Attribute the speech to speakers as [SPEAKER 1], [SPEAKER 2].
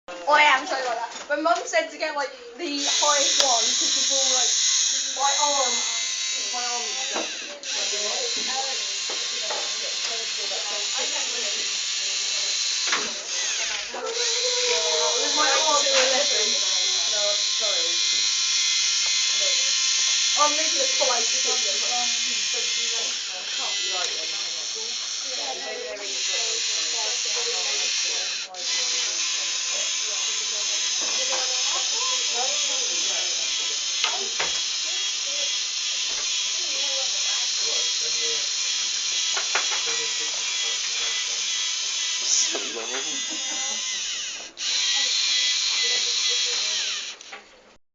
[SPEAKER 1] Oh, yeah, I'm sorry about that. My mum said to get like the highest one because people like my arm, my arm. My arm to 11. I'm making a
[SPEAKER 2] 5.